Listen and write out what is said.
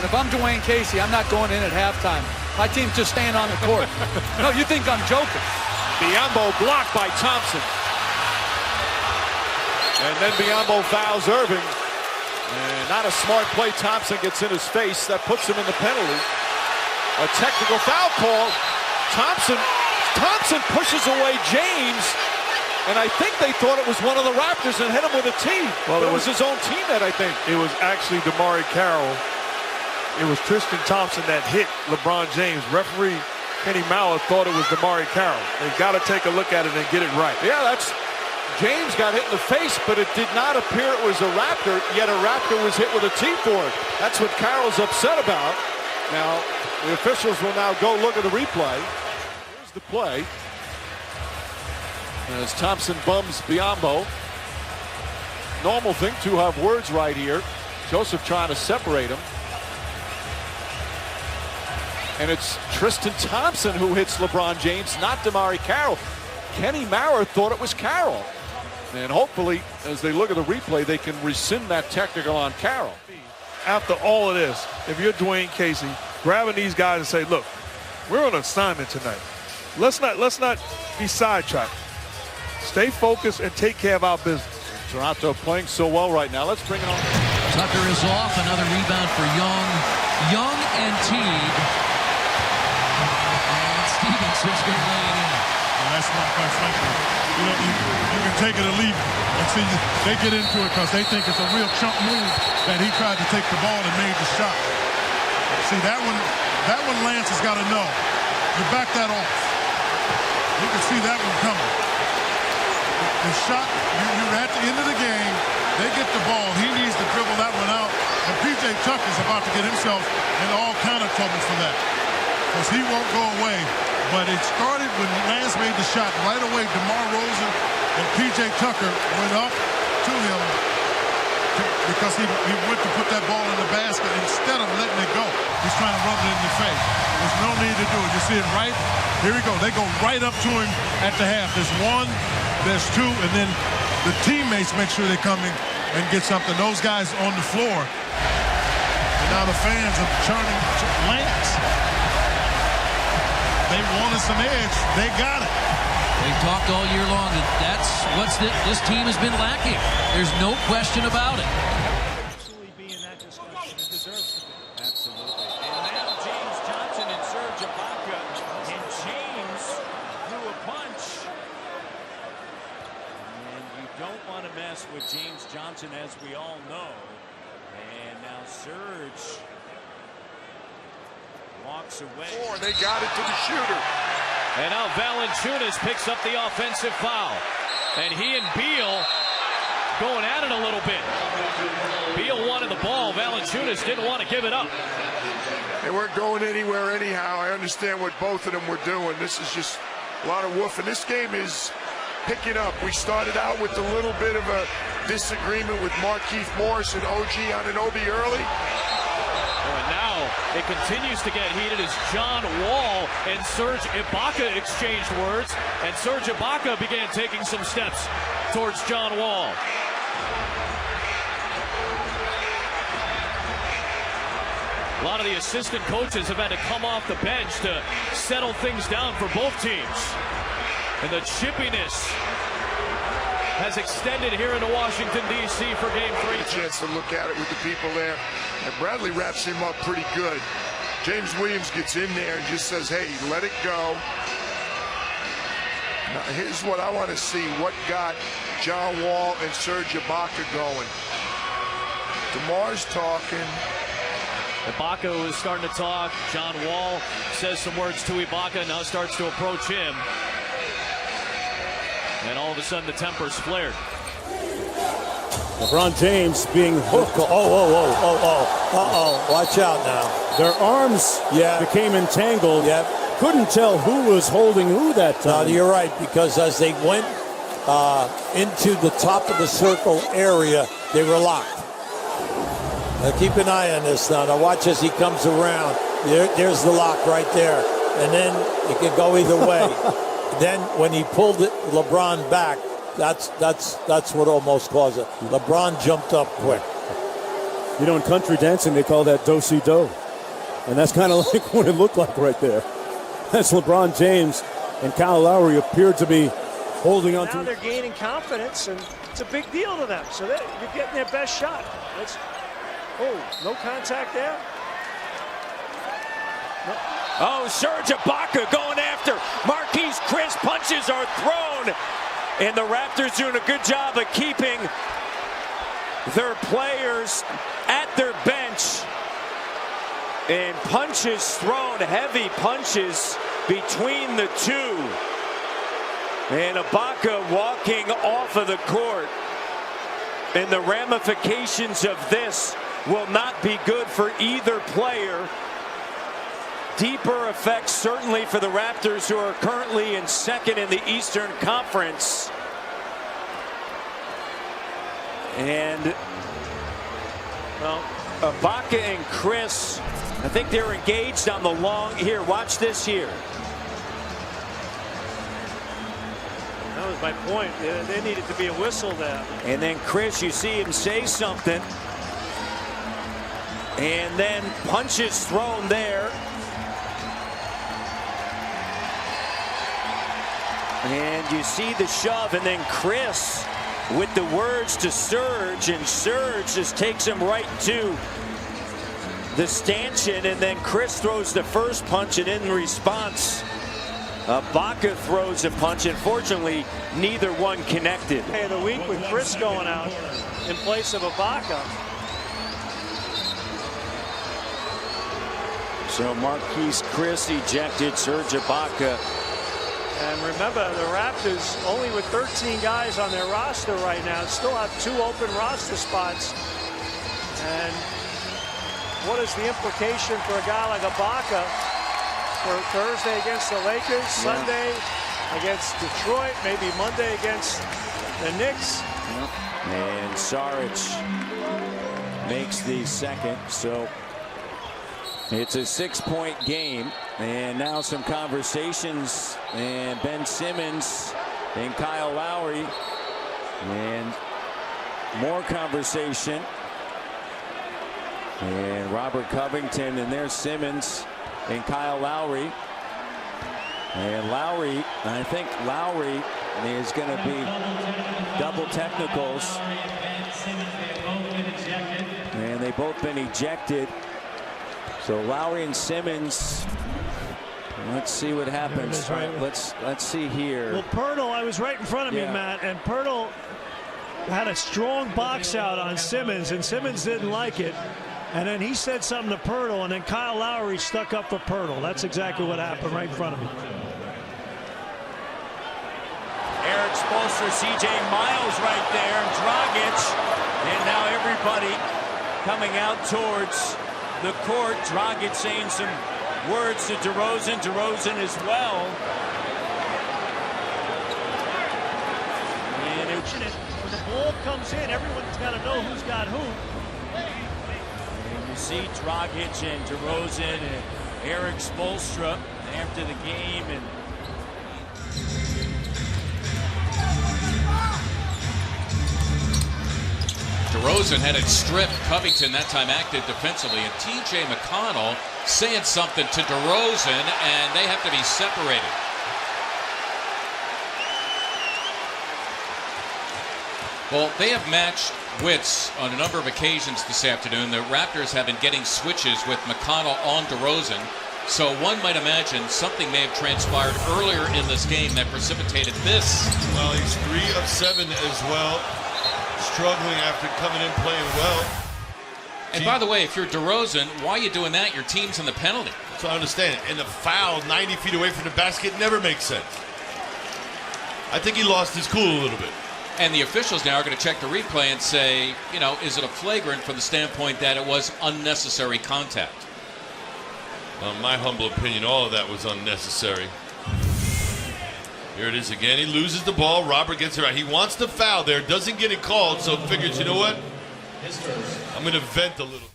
if I'm Dwayne Casey, I'm not going in at halftime. My team's just staying on the court. No, you think I'm joking. Biyombo blocked by Thompson. And then Biyombo fouls Irving. And not a smart play. Thompson gets in his face. That puts him in the penalty. A technical foul call. Thompson pushes away James. And I think they thought it was one of the Raptors and hit him with a tee. Well, it was his own teammate, I think. It was actually DeMarre Carroll. It was Tristan Thompson that hit LeBron James. Referee Kenny Mauer thought it was DeMarre Carroll. They've got to take a look at it and get it right. Yeah, James got hit in the face, but it did not appear it was a Raptor, yet a Raptor was hit with a tee for it. That's what Carroll's upset about. Now, the officials will now go look at the replay. Here's the play. As Thompson bums Biyombo. Normal thing to have words right here. Joseph trying to separate him. And it's Tristan Thompson who hits LeBron James, not DeMarre Carroll. Kenny Mauer thought it was Carroll. And hopefully, as they look at the replay, they can rescind that technical on Carroll. After all of this, if you're Dwayne Casey, grabbing these guys and say, look, we're on assignment tonight. Let's not be sidetracked. Stay focused and take care of our business. Toronto playing so well right now. Let's bring it on. Tucker is off. Another rebound for Young. Young and Teague. And Stevenson's going to lay it in. Well, that's not quite frankly. You can take it or leave it. And see, they get into it because they think it's a real chump move that he tried to take the ball and made the shot. See, that one Lance has got to know. You back that off. You can see that one coming. The shot, you're at the end of the game. They get the ball. He needs to dribble that one out. And P.J. Tucker's about to get himself in all kind of trouble for that. Because he won't go away. But it started when Lance made the shot. Right away, DeMar DeRozan and P.J. Tucker went up to him because he went to put that ball in the basket instead of letting it go. He's trying to rub it in your face. There's no need to do it. You see it right? Here we go. They go right up to him at the half. There's one, there's two, and then the teammates make sure they come in and get something. Those guys on the floor. And now the fans are turning to Lance. They wanted some edge. They got it. They've talked all year long that that's what this team has been lacking. There's no question about it. Absolutely be in that discussion. It deserves to be. Absolutely. And now James Johnson and Serge Ibaka. And James threw a punch. And you don't want to mess with James Johnson, as we all know. And now Serge walks away. They got it to the shooter. And now Valanciunas picks up the offensive foul. And he and Beal going at it a little bit. Beal wanted the ball. Valanciunas didn't want to give it up. They weren't going anywhere anyhow. I understand what both of them were doing. This is just a lot of woof. And this game is picking up. We started out with a little bit of a disagreement with Markieff Morris and OG Anunoby early. And now it continues to get heated as John Wall and Serge Ibaka exchanged words, and Serge Ibaka began taking some steps towards John Wall. A lot of the assistant coaches have had to come off the bench to settle things down for both teams. And the chippiness has extended here into Washington, D.C. for Game 3. A chance to look at it with the people there. And Bradley wraps him up pretty good. James Williams gets in there and just says, hey, let it go. Now, here's what I want to see. What got John Wall and Serge Ibaka going? DeMar's talking. Ibaka is starting to talk. John Wall says some words to Ibaka, now starts to approach him. And all of a sudden the tempers flared. LeBron James being hooked. Watch out now. Their arms became entangled. Couldn't tell who was holding who that time. No, you're right, because as they went into the top of the circle area, they were locked. Now keep an eye on this now. Now watch as he comes around. There's the lock right there. And then it can go either way. Then when he pulled LeBron back, that's what almost caused it. LeBron jumped up quick. You know, in country dancing, they call that do-si-do. And that's kind of like what it looked like right there. That's LeBron James and Kyle Lowry appeared to be holding on to. Now they're gaining confidence, and it's a big deal to them. So you're getting their best shot. No contact there. No. Oh, Serge Ibaka going after Marquise Chris. Punches are thrown, and the Raptors doing a good job of keeping their players at their bench. And punches thrown, heavy punches between the two. And Ibaka walking off of the court. And the ramifications of this will not be good for either player. Deeper effects certainly for the Raptors, who are currently in second in the Eastern Conference. And, well, Ibaka and Chris, I think they're engaged on the long. Here, watch this here. That was my point. There needed to be a whistle there. And then Chris, you see him say something. And then punches thrown there. And you see the shove, and then Chris with the words to Serge, and Serge just takes him right to the stanchion, and then Chris throws the first punch, and in response, Ibaka throws a punch. Unfortunately, neither one connected. Hey, the week with Chris going out in place of Ibaka. So Marquise Chris ejected, Serge Ibaka. And remember, the Raptors, only with 13 guys on their roster right now, still have 2 open roster spots. And what is the implication for a guy like Ibaka for Thursday against the Lakers, Sunday against Detroit, maybe Monday against the Knicks? And Saric makes the second, so it's a 6-point game. And now some conversations, and Ben Simmons and Kyle Lowry, and more conversation. And Robert Covington, and there's Simmons and Kyle Lowry. And Lowry, I think Lowry is going to be double technicals. And they've both been ejected. So Lowry and Simmons, let's see what happens. Right, let's see here. Well, Pirtle, I was right in front of me, Matt, and Pirtle had a strong box out on Simmons, and Simmons didn't like it. And then he said something to Pirtle, and then Kyle Lowry stuck up for Pirtle. That's exactly what happened right in front of me. Eric Spoelstra, C.J. Miles right there, and Dragic, and now everybody coming out towards the court. Dragic saying some words to DeRozan. DeRozan as well. And when the ball comes in, everyone's got to know who's got who. And you see Dragic and DeRozan and Eric Spoelstra after the game. And DeRozan had it stripped. Covington that time acted defensively, and T.J. McConnell saying something to DeRozan, and they have to be separated. Well, they have matched wits on a number of occasions this afternoon. The Raptors have been getting switches with McConnell on DeRozan, so one might imagine something may have transpired earlier in this game that precipitated this. Well, he's 3 of 7 as well. Struggling after coming in playing well. And by the way, if you're DeRozan, why are you doing that? Your team's in the penalty. So I understand it. And the foul 90 feet away from the basket never makes sense. I think he lost his cool a little bit. And the officials now are going to check the replay and say, you know, is it a flagrant from the standpoint that it was unnecessary contact? Well, in my humble opinion, all of that was unnecessary. Here it is again. He loses the ball. Robert gets it right. He wants the foul there. Doesn't get it called, so figures, you know what? I'm going to vent a little bit.